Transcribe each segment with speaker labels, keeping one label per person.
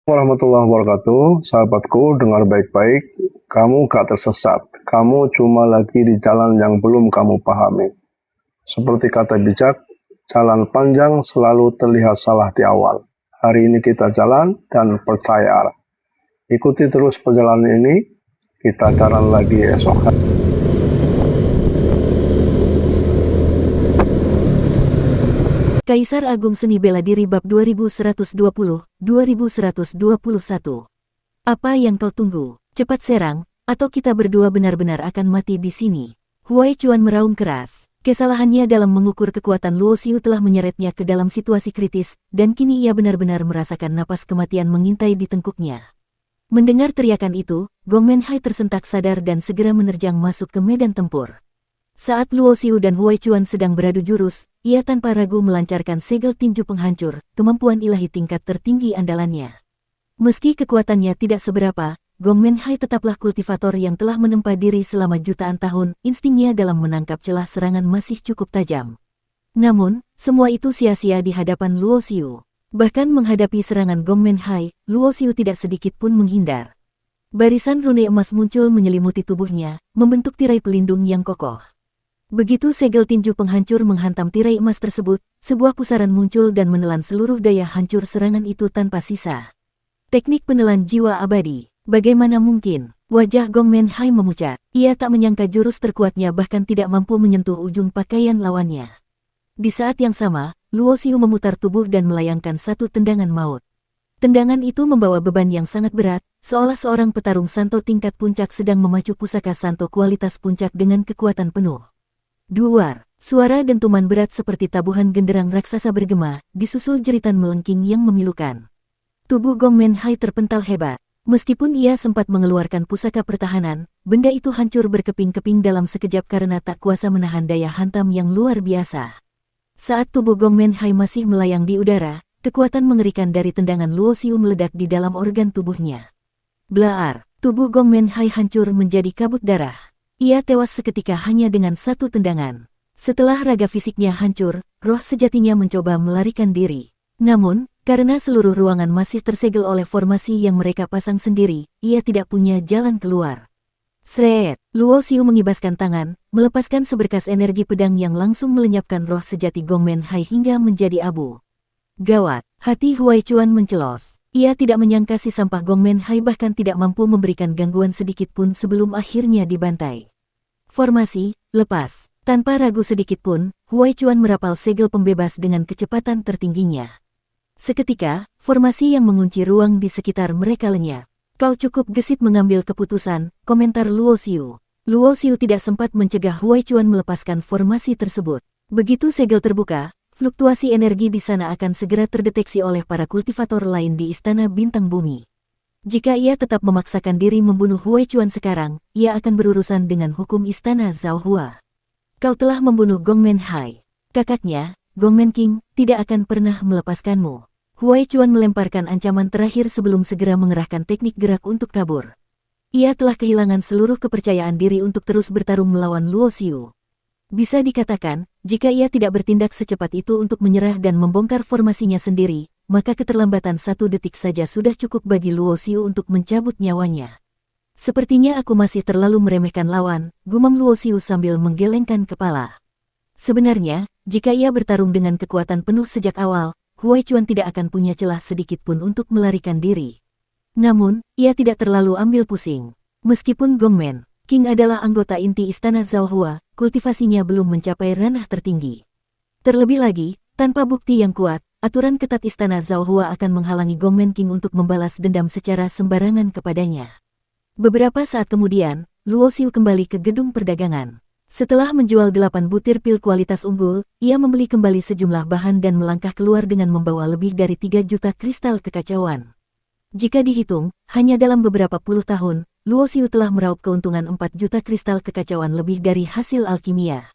Speaker 1: Warahmatullahi wabarakatuh. Sahabatku, dengar baik-baik. Kamu gak tersesat. Kamu cuma lagi di jalan yang belum kamu pahami. Seperti kata bijak, jalan panjang selalu terlihat salah di awal. Hari ini kita jalan dan percaya arah. Ikuti terus perjalanan ini. Kita jalan lagi esok hari.
Speaker 2: Kaisar Agung Seni Bela Diri Bab 2120-2121. Apa yang kau tunggu? Cepat serang, atau kita berdua benar-benar akan mati di sini. Huai Chuan meraung keras. Kesalahannya dalam mengukur kekuatan Luo Xiu telah menyeretnya ke dalam situasi kritis, dan kini ia benar-benar merasakan napas kematian mengintai di tengkuknya. Mendengar teriakan itu, Gong Menhai tersentak sadar dan segera menerjang masuk ke medan tempur. Saat Luo Xiu dan Huai Chuan sedang beradu jurus, ia tanpa ragu melancarkan segel tinju penghancur, kemampuan ilahi tingkat tertinggi andalannya. Meski kekuatannya tidak seberapa, Gong Menhai tetaplah kultivator yang telah menempa diri selama jutaan tahun, instingnya dalam menangkap celah serangan masih cukup tajam. Namun, semua itu sia-sia di hadapan Luo Xiu. Bahkan menghadapi serangan Gong Menhai, Luo Xiu tidak sedikit pun menghindar. Barisan rune emas muncul menyelimuti tubuhnya, membentuk tirai pelindung yang kokoh. Begitu segel tinju penghancur menghantam tirai emas tersebut, sebuah pusaran muncul dan menelan seluruh daya hancur serangan itu tanpa sisa. Teknik penelan jiwa abadi. Bagaimana mungkin? Wajah Gong Menhai memucat. Ia tak menyangka jurus terkuatnya bahkan tidak mampu menyentuh ujung pakaian lawannya. Di saat yang sama, Luo Xiu memutar tubuh dan melayangkan satu tendangan maut. Tendangan itu membawa beban yang sangat berat, seolah seorang petarung santo tingkat puncak sedang memacu pusaka santo kualitas puncak dengan kekuatan penuh. Duar, suara dentuman berat seperti tabuhan genderang raksasa bergema, disusul jeritan melengking yang memilukan. Tubuh Gong Menhai terpental hebat. Meskipun ia sempat mengeluarkan pusaka pertahanan, benda itu hancur berkeping-keping dalam sekejap karena tak kuasa menahan daya hantam yang luar biasa. Saat tubuh Gong Menhai masih melayang di udara, kekuatan mengerikan dari tendangan Luo Xiu meledak di dalam organ tubuhnya. Blaar, tubuh Gong Menhai hancur menjadi kabut darah. Ia tewas seketika hanya dengan satu tendangan. Setelah raga fisiknya hancur, roh sejatinya mencoba melarikan diri. Namun, karena seluruh ruangan masih tersegel oleh formasi yang mereka pasang sendiri, ia tidak punya jalan keluar. Sreet, Luo Xiu mengibaskan tangan, melepaskan seberkas energi pedang yang langsung melenyapkan roh sejati Gong Menhai hingga menjadi abu. Gawat, hati Huai Chuan mencelos. Ia tidak menyangka si sampah Gong Menhai bahkan tidak mampu memberikan gangguan sedikit pun sebelum akhirnya dibantai. Formasi, lepas. Tanpa ragu sedikit pun, Huai Chuan merapal segel pembebas dengan kecepatan tertingginya. Seketika, formasi yang mengunci ruang di sekitar mereka lenyap. Kau cukup gesit mengambil keputusan, komentar Luo Xiu. Luo Xiu tidak sempat mencegah Huai Chuan melepaskan formasi tersebut. Begitu segel terbuka, fluktuasi energi di sana akan segera terdeteksi oleh para kultivator lain di Istana Bintang Bumi. Jika ia tetap memaksakan diri membunuh Huai Chuan sekarang, ia akan berurusan dengan hukum Istana Zhao Hua. Kau telah membunuh Gong Menhai. Kakaknya, Gong Menking, tidak akan pernah melepaskanmu. Huai Chuan melemparkan ancaman terakhir sebelum segera mengerahkan teknik gerak untuk kabur. Ia telah kehilangan seluruh kepercayaan diri untuk terus bertarung melawan Luo Xiu. Bisa dikatakan, jika ia tidak bertindak secepat itu untuk menyerah dan membongkar formasinya sendiri, maka keterlambatan 1 detik saja sudah cukup bagi Luo Xiu untuk mencabut nyawanya. Sepertinya aku masih terlalu meremehkan lawan, gumam Luo Xiu sambil menggelengkan kepala. Sebenarnya, jika ia bertarung dengan kekuatan penuh sejak awal, Huai Chuan tidak akan punya celah sedikit pun untuk melarikan diri. Namun, ia tidak terlalu ambil pusing. Meskipun Gong Menking adalah anggota inti Istana Zhao Hua, kultivasinya belum mencapai ranah tertinggi. Terlebih lagi, tanpa bukti yang kuat, aturan ketat Istana Zhao Hua akan menghalangi Gong Menking untuk membalas dendam secara sembarangan kepadanya. Beberapa saat kemudian, Luo Xiu kembali ke gedung perdagangan. Setelah menjual 8 butir pil kualitas unggul, ia membeli kembali sejumlah bahan dan melangkah keluar dengan membawa lebih dari 3 juta kristal kekacauan. Jika dihitung, hanya dalam beberapa puluh tahun, Luo Xiu telah meraup keuntungan 4 juta kristal kekacauan lebih dari hasil alkimia.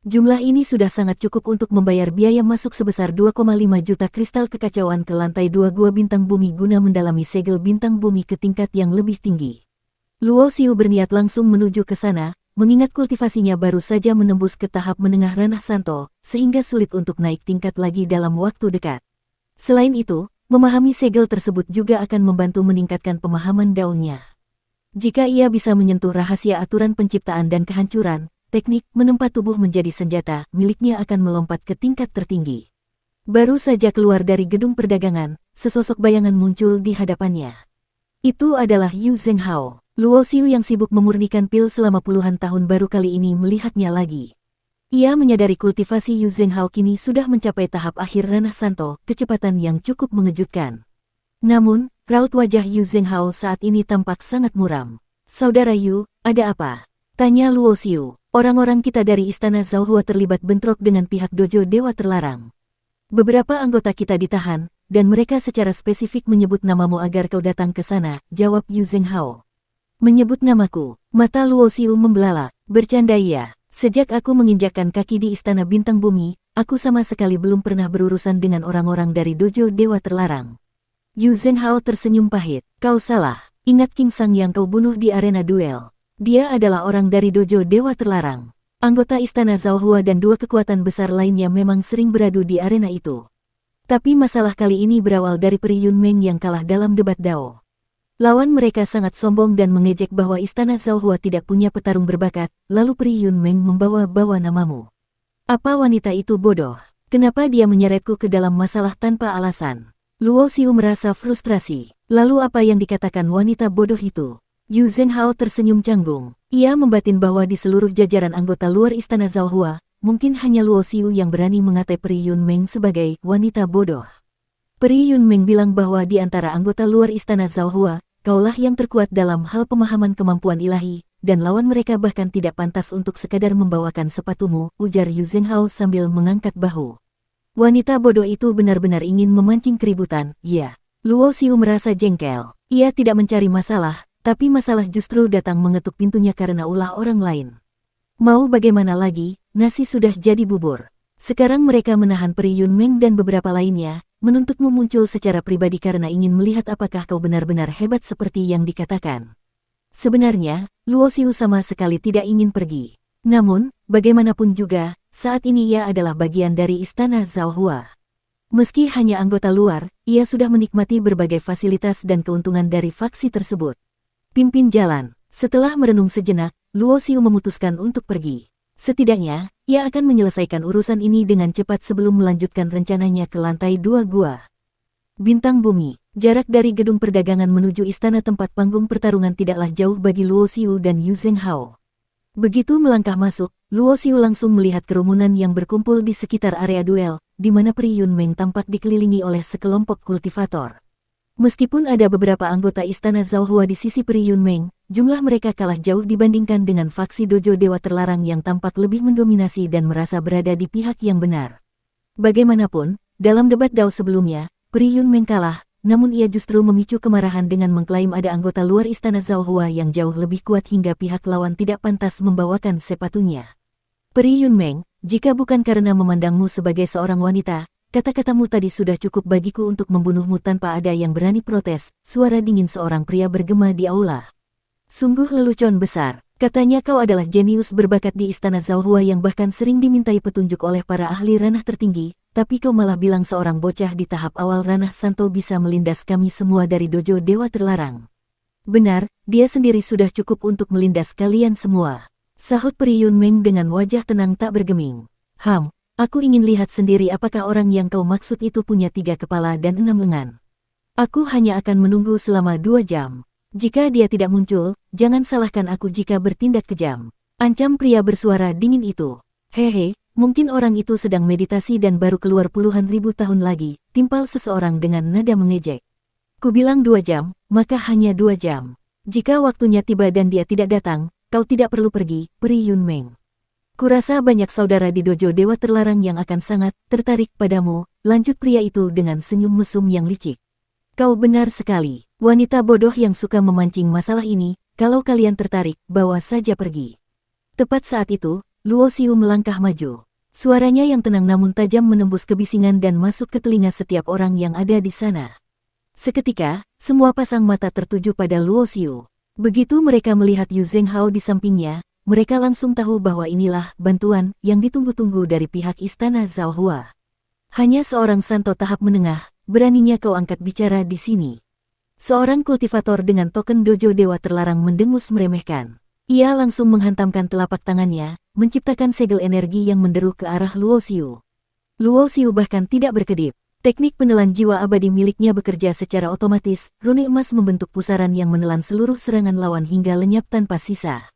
Speaker 2: Jumlah ini sudah sangat cukup untuk membayar biaya masuk sebesar 2,5 juta kristal kekacauan ke lantai 2 gua bintang bumi guna mendalami segel bintang bumi ke tingkat yang lebih tinggi. Luo Xiu berniat langsung menuju ke sana, mengingat kultivasinya baru saja menembus ke tahap menengah ranah santo, sehingga sulit untuk naik tingkat lagi dalam waktu dekat. Selain itu, Memahami segel tersebut juga akan membantu meningkatkan pemahaman daunnya. Jika ia bisa menyentuh rahasia aturan penciptaan dan kehancuran, teknik menempa tubuh menjadi senjata miliknya akan melompat ke tingkat tertinggi. Baru saja keluar dari gedung perdagangan, sesosok bayangan muncul di hadapannya. Itu adalah Yu Zhenghao. Luo Xiu yang sibuk memurnikan pil selama puluhan tahun baru kali ini melihatnya lagi. Ia menyadari kultivasi Yu Zhenghao kini sudah mencapai tahap akhir ranah santo, kecepatan yang cukup mengejutkan. Namun, raut wajah Yu Zhenghao saat ini tampak sangat muram. "Saudara Yu, ada apa?" tanya Luo Xiu. "Orang-orang kita dari istana Zhaohua terlibat bentrok dengan pihak dojo Dewa Terlarang. Beberapa anggota kita ditahan, dan mereka secara spesifik menyebut namamu agar kau datang ke sana," jawab Yu Zhenghao. "Menyebut namaku?" Mata Luo Xiu membelalak. "Bercanda ya. Sejak aku menginjakkan kaki di Istana Bintang Bumi, aku sama sekali belum pernah berurusan dengan orang-orang dari dojo Dewa Terlarang." Yu Zhenghao tersenyum pahit. "Kau salah. Ingat King Sang yang kau bunuh di arena duel. Dia adalah orang dari dojo Dewa Terlarang. Anggota Istana Zhaohua dan dua kekuatan besar lainnya memang sering beradu di arena itu. Tapi masalah kali ini berawal dari Pri Yunmeng yang kalah dalam debat Dao. Lawan mereka sangat sombong dan mengejek bahwa Istana Zhaohua tidak punya petarung berbakat, lalu Pri Yunmeng membawa-bawa namamu. Apa wanita itu bodoh? Kenapa dia menyeretku ke dalam masalah tanpa alasan?" Luo Xiu merasa frustrasi. "Lalu apa yang dikatakan wanita bodoh itu?" Yu Zhenghao tersenyum canggung. Ia membatin bahwa di seluruh jajaran anggota luar Istana Zhaohua, mungkin hanya Luo Xiu yang berani mengatai Pri Yunmeng sebagai wanita bodoh. Pri Yunmeng bilang bahwa di antara anggota luar Istana Zhaohua, kaulah yang terkuat dalam hal pemahaman kemampuan ilahi, dan lawan mereka bahkan tidak pantas untuk sekadar membawakan sepatumu, ujar Yu Zhenghao sambil mengangkat bahu. Wanita bodoh itu benar-benar ingin memancing keributan, ya. Luo Xiu merasa jengkel. Ia tidak mencari masalah, tapi masalah justru datang mengetuk pintunya karena ulah orang lain. Mau bagaimana lagi, nasi sudah jadi bubur. Sekarang mereka menahan Pri Yunmeng dan beberapa lainnya, menuntutmu muncul secara pribadi karena ingin melihat apakah kau benar-benar hebat seperti yang dikatakan. Sebenarnya, Luo Xiu sama sekali tidak ingin pergi. Namun, bagaimanapun juga, saat ini ia adalah bagian dari Istana Zhaohua. Meski hanya anggota luar, ia sudah menikmati berbagai fasilitas dan keuntungan dari faksi tersebut. Pimpin jalan. Setelah merenung sejenak, Luo Xiu memutuskan untuk pergi. Setidaknya, ia akan menyelesaikan urusan ini dengan cepat sebelum melanjutkan rencananya ke lantai 2 gua. Bintang Bumi. Jarak dari gedung perdagangan menuju istana tempat panggung pertarungan tidaklah jauh bagi Luo Xiu dan Yu Zhenghao. Begitu melangkah masuk, Luo Xiu langsung melihat kerumunan yang berkumpul di sekitar area duel, di mana Pri Yunmeng tampak dikelilingi oleh sekelompok kultivator. Meskipun ada beberapa anggota Istana Zhaohua di sisi Pri Yunmeng, jumlah mereka kalah jauh dibandingkan dengan faksi dojo Dewa Terlarang yang tampak lebih mendominasi dan merasa berada di pihak yang benar. Bagaimanapun, dalam debat Dao sebelumnya, Pri Yunmeng kalah, namun ia justru memicu kemarahan dengan mengklaim ada anggota luar Istana Zhaohua yang jauh lebih kuat hingga pihak lawan tidak pantas membawakan sepatunya. "Pri Yunmeng, jika bukan karena memandangmu sebagai seorang wanita, kata-katamu tadi sudah cukup bagiku untuk membunuhmu tanpa ada yang berani protes," suara dingin seorang pria bergema di aula. "Sungguh lelucon besar. Katanya kau adalah jenius berbakat di Istana Zhaohua yang bahkan sering dimintai petunjuk oleh para ahli ranah tertinggi, tapi kau malah bilang seorang bocah di tahap awal ranah santo bisa melindas kami semua dari dojo Dewa Terlarang." "Benar, dia sendiri sudah cukup untuk melindas kalian semua," sahut Pri Yunmeng dengan wajah tenang tak bergeming. Aku ingin lihat sendiri apakah orang yang kau maksud itu punya 3 kepala dan 6 lengan. Aku hanya akan menunggu selama 2 jam. Jika dia tidak muncul, jangan salahkan aku jika bertindak kejam," ancam pria bersuara dingin itu. "Hehe, mungkin orang itu sedang meditasi dan baru keluar puluhan ribu tahun lagi," timpal seseorang dengan nada mengejek. "Kubilang 2 jam, maka hanya 2 jam. Jika waktunya tiba dan dia tidak datang, kau tidak perlu pergi, Pri Yunmeng. Kurasa banyak saudara di dojo Dewa Terlarang yang akan sangat tertarik padamu," lanjut pria itu dengan senyum mesum yang licik. "Kau benar sekali, wanita bodoh yang suka memancing masalah ini, kalau kalian tertarik, bawa saja pergi." Tepat saat itu, Luo Xiu melangkah maju. Suaranya yang tenang namun tajam menembus kebisingan dan masuk ke telinga setiap orang yang ada di sana. Seketika, semua pasang mata tertuju pada Luo Xiu. Begitu mereka melihat Yu Zhenghao di sampingnya, mereka langsung tahu bahwa inilah bantuan yang ditunggu-tunggu dari pihak Istana Zhaohua. Hanya seorang santo tahap menengah, beraninya kau angkat bicara di sini. Seorang kultivator dengan token dojo dewa terlarang mendengus meremehkan. Ia langsung menghantamkan telapak tangannya, menciptakan segel energi yang menderu ke arah Luo Xiu. Luo Xiu bahkan tidak berkedip. Teknik penelan jiwa abadi miliknya bekerja secara otomatis, rune emas membentuk pusaran yang menelan seluruh serangan lawan hingga lenyap tanpa sisa.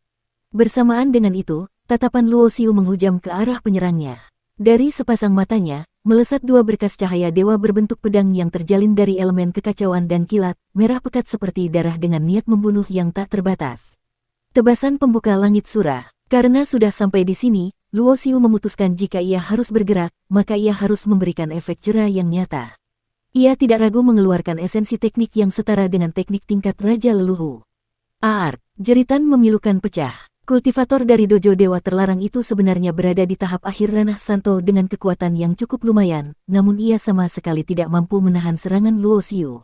Speaker 2: Bersamaan dengan itu, tatapan Luo Xiu menghujam ke arah penyerangnya. Dari sepasang matanya, melesat dua berkas cahaya dewa berbentuk pedang yang terjalin dari elemen kekacauan dan kilat, merah pekat seperti darah dengan niat membunuh yang tak terbatas. Tebasan pembuka langit surah. Karena sudah sampai di sini, Luo Xiu memutuskan jika ia harus bergerak, maka ia harus memberikan efek jera yang nyata. Ia tidak ragu mengeluarkan esensi teknik yang setara dengan teknik tingkat Raja Leluhu. Aar, jeritan memilukan pecah. Kultivator dari dojo dewa terlarang itu sebenarnya berada di tahap akhir ranah Santo dengan kekuatan yang cukup lumayan, namun ia sama sekali tidak mampu menahan serangan Luo Xiu.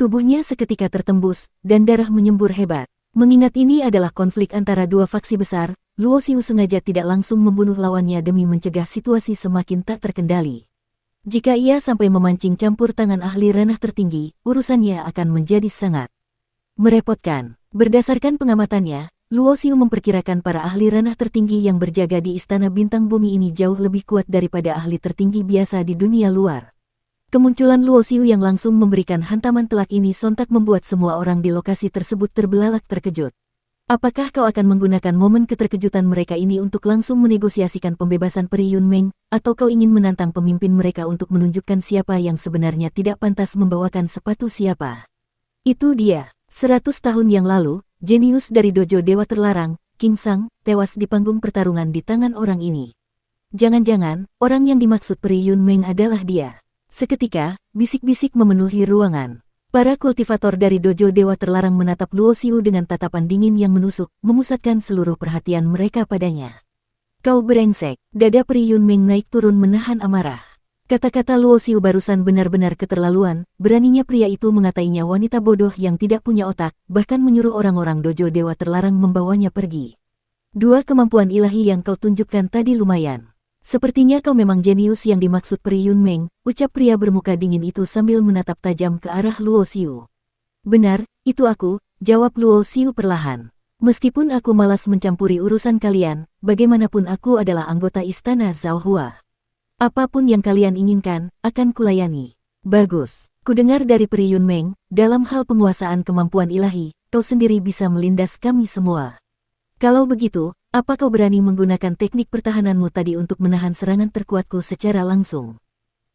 Speaker 2: Tubuhnya seketika tertembus, dan darah menyembur hebat. Mengingat ini adalah konflik antara dua faksi besar, Luo Xiu sengaja tidak langsung membunuh lawannya demi mencegah situasi semakin tak terkendali. Jika ia sampai memancing campur tangan ahli ranah tertinggi, urusannya akan menjadi sangat merepotkan. Berdasarkan pengamatannya, Luo Xiu memperkirakan para ahli ranah tertinggi yang berjaga di Istana Bintang Bumi ini jauh lebih kuat daripada ahli tertinggi biasa di dunia luar. Kemunculan Luo Xiu yang langsung memberikan hantaman telak ini sontak membuat semua orang di lokasi tersebut terbelalak terkejut. Apakah kau akan menggunakan momen keterkejutan mereka ini untuk langsung menegosiasikan pembebasan Peri Yunmeng, atau kau ingin menantang pemimpin mereka untuk menunjukkan siapa yang sebenarnya tidak pantas membawakan sepatu siapa? Itu dia. 100 tahun yang lalu, jenius dari dojo dewa terlarang, King Sang, tewas di panggung pertarungan di tangan orang ini. Jangan-jangan, orang yang dimaksud Peri Yunmeng adalah dia. Seketika, bisik-bisik memenuhi ruangan. Para kultivator dari dojo dewa terlarang menatap Luo Xiu dengan tatapan dingin yang menusuk, memusatkan seluruh perhatian mereka padanya. Kau brengsek, dada Peri Yunmeng naik turun menahan amarah. Kata-kata Luo Xiu barusan benar-benar keterlaluan, beraninya pria itu mengatainya wanita bodoh yang tidak punya otak, bahkan menyuruh orang-orang dojo dewa terlarang membawanya pergi. Dua kemampuan ilahi yang kau tunjukkan tadi lumayan. Sepertinya kau memang jenius yang dimaksud Peri Yunmeng, ucap pria bermuka dingin itu sambil menatap tajam ke arah Luo Xiu. Benar, itu aku, jawab Luo Xiu perlahan. Meskipun aku malas mencampuri urusan kalian, bagaimanapun aku adalah anggota Istana Zhao Hua. Apapun yang kalian inginkan, akan kulayani. Bagus, kudengar dari Peri Yunmeng, dalam hal penguasaan kemampuan ilahi, kau sendiri bisa melindas kami semua. Kalau begitu, apa kau berani menggunakan teknik pertahananmu tadi untuk menahan serangan terkuatku secara langsung?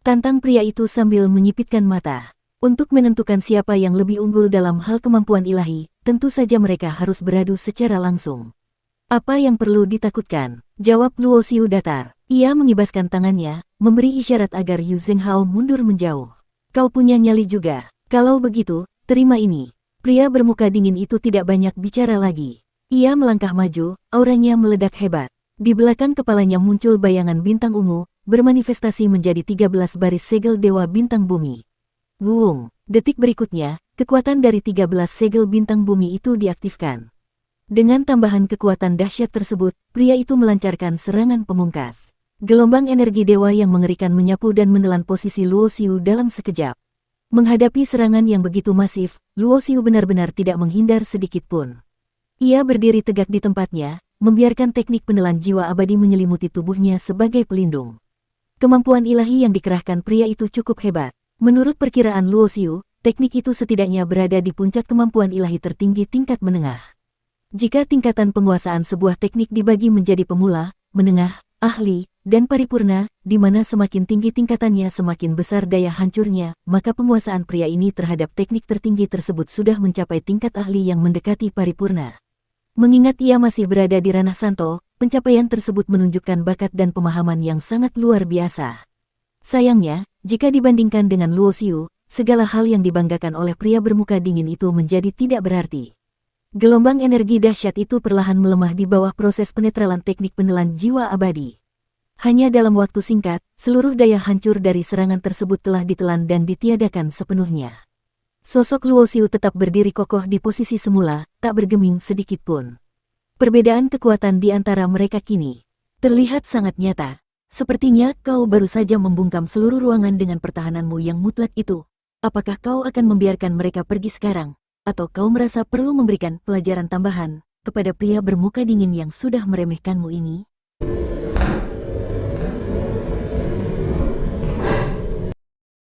Speaker 2: Tantang pria itu sambil menyipitkan mata. Untuk menentukan siapa yang lebih unggul dalam hal kemampuan ilahi, tentu saja mereka harus beradu secara langsung. Apa yang perlu ditakutkan? Jawab Luo Xiu datar. Ia mengibaskan tangannya, memberi isyarat agar Yu Zhenghao mundur menjauh. Kau punya nyali juga. Kalau begitu, terima ini. Pria bermuka dingin itu tidak banyak bicara lagi. Ia melangkah maju, auranya meledak hebat. Di belakang kepalanya muncul bayangan bintang ungu, bermanifestasi menjadi 13 baris segel dewa bintang bumi. Wuung, detik berikutnya, kekuatan dari 13 segel bintang bumi itu diaktifkan. Dengan tambahan kekuatan dahsyat tersebut, pria itu melancarkan serangan pemungkas. Gelombang energi dewa yang mengerikan menyapu dan menelan posisi Luo Xiu dalam sekejap. Menghadapi serangan yang begitu masif, Luo Xiu benar-benar tidak menghindar sedikit pun. Ia berdiri tegak di tempatnya, membiarkan teknik penelan jiwa abadi menyelimuti tubuhnya sebagai pelindung. Kemampuan ilahi yang dikerahkan pria itu cukup hebat. Menurut perkiraan Luo Xiu, teknik itu setidaknya berada di puncak kemampuan ilahi tertinggi tingkat menengah. Jika tingkatan penguasaan sebuah teknik dibagi menjadi pemula, menengah, ahli, dan paripurna, di mana semakin tinggi tingkatannya semakin besar daya hancurnya, maka penguasaan pria ini terhadap teknik tertinggi tersebut sudah mencapai tingkat ahli yang mendekati paripurna. Mengingat ia masih berada di ranah Santo, pencapaian tersebut menunjukkan bakat dan pemahaman yang sangat luar biasa. Sayangnya, jika dibandingkan dengan Luo Xiu, segala hal yang dibanggakan oleh pria bermuka dingin itu menjadi tidak berarti. Gelombang energi dahsyat itu perlahan melemah di bawah proses penetralan teknik penelan jiwa abadi. Hanya dalam waktu singkat, seluruh daya hancur dari serangan tersebut telah ditelan dan ditiadakan sepenuhnya. Sosok Luo Xiu tetap berdiri kokoh di posisi semula, tak bergeming sedikit pun. Perbedaan kekuatan di antara mereka kini terlihat sangat nyata. Sepertinya kau baru saja membungkam seluruh ruangan dengan pertahananmu yang mutlak itu. Apakah kau akan membiarkan mereka pergi sekarang? Atau kau merasa perlu memberikan pelajaran tambahan kepada pria bermuka dingin yang sudah meremehkanmu ini?